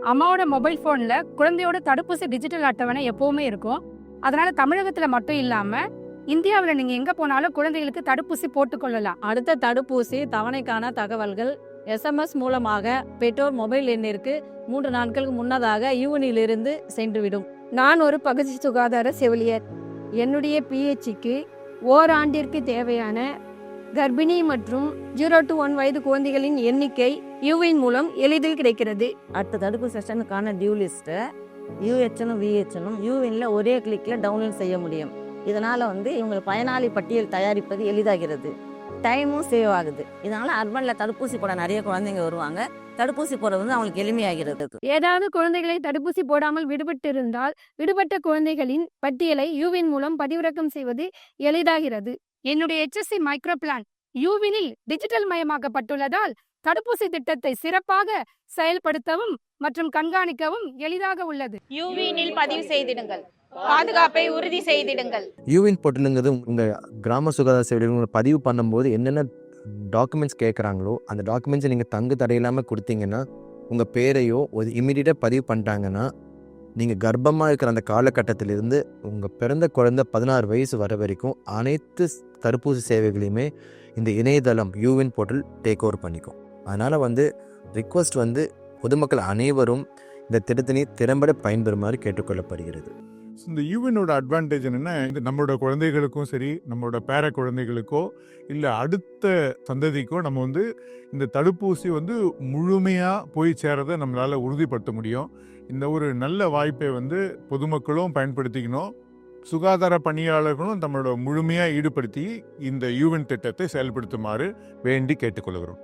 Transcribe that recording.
அம்மாவோட மொபைல் போன்ல குழந்தையோட தடுப்பூசி டிஜிட்டல் அட்டவணை எப்பவுமே இருக்கும். அதனால தமிழகத்துல மட்டும் இல்லாம இந்தியாவுல நீங்க எங்க போனாலும் குழந்தைகளுக்கு தடுப்பூசி போட்டுக்கொள்ளலாம். அடுத்த தடுப்பூசி தவணைக்கான தகவல்கள் எஸ்எம்எஸ் மூலமாக பெற்றோர் மொபைல் எண்ணிற்கு 3 நாட்களுக்கு முன்னதாக யூனிலிருந்து சென்றுவிடும். நான் ஒரு பகுதி சுகாதார செவிலியர். என்னுடைய பிஹெச்சிக்கு ஓராண்டிற்கு தேவையான கர்ப்பிணி மற்றும் 0 to 1 வயது குழந்தைகளின் எண்ணிக்கை யூவின் மூலம் எளிதில் கிடைக்கிறது. அடுத்த தடுப்பு செஷனுக்கான டியூ லிஸ்ட்டை யூஹெச்னும் விஹெச்னும் யூவின்ல ஒரே கிளிக்கில் டவுன்லோட் செய்ய முடியும். இதனால் இவங்க பயனாளி பட்டியல் தயாரிப்பது எளிதாகிறது, டைமும் சேவ் ஆகுது. இதனால் அர்பனில் தடுப்பூசி போட நிறைய குழந்தைங்க வருவாங்க. தடுப்பூசி போட அவங்களுக்கு எளிமையாகிறது. ஏதாவது குழந்தைகளை தடுப்பூசி போடாமல் விடுபட்டு இருந்தால் விடுபட்ட குழந்தைகளின் பட்டியலை யூவின் மூலம் பதிவிறக்கம் செய்வது எளிதாகிறது. என்னுடைய HSC மைக்ரோ பிளான் யூவினில் டிஜிட்டல் மயமாக்கப்பட்டுள்ளதால் தடுப்பூசி திட்டத்தை சிறப்பாக செயல்படுத்தவும் மற்றும் கண்காணிக்கவும் எளிதாக உள்ளது. யூவினில் பதிவு செய்திடுங்கள், பாதுகாப்பை உறுதி செய்திடுங்கள். யூவின் போர்ட்டலுங்கிறது உங்கள் கிராம சுகாதார சேவைகளை பதிவு பண்ணும்போது என்னென்ன டாக்குமெண்ட்ஸ் கேட்குறாங்களோ அந்த டாக்குமெண்ட்ஸை நீங்கள் தங்கு தடையில்லாமல் கொடுத்தீங்கன்னா உங்கள் பேரையோ ஒரு இமீடியட்டாக பதிவு பண்ணிட்டாங்கன்னா நீங்கள் கர்ப்பமாக இருக்கிற அந்த காலகட்டத்திலிருந்து உங்கள் பிறந்த குழந்தை 16 வயசு வர வரைக்கும் அனைத்து தடுப்பூசி சேவைகளையுமே இந்த இணையதளம் யூவின் போர்ட்டல் டேக் ஓவர் பண்ணிக்கும். அதனால் ரிக்வஸ்ட் பொதுமக்கள் அனைவரும் இந்த திட்டத்தினை திறம்பட பயன்பெறுமாறு கேட்டுக்கொள்ளப்படுகிறது. இந்த யூவினோட அட்வான்டேஜ் என்னென்னா, நம்மளோட குழந்தைகளுக்கும் சரி, நம்மளோட பேர குழந்தைகளுக்கோ இல்லை அடுத்த சந்ததிக்கோ நம்ம இந்த தடுப்பூசி முழுமையாக போய் சேரதை நம்மளால் உறுதிப்படுத்த முடியும். இந்த ஒரு நல்ல வாய்ப்பை பொதுமக்களும் பயன்படுத்திக்கணும். சுகாதார பணியாளர்களும் நம்மளோட முழுமையாக ஈடுபடுத்தி இந்த யூவின் திட்டத்தை செயல்படுத்துமாறு வேண்டி கேட்டுக்கொள்கிறோம்.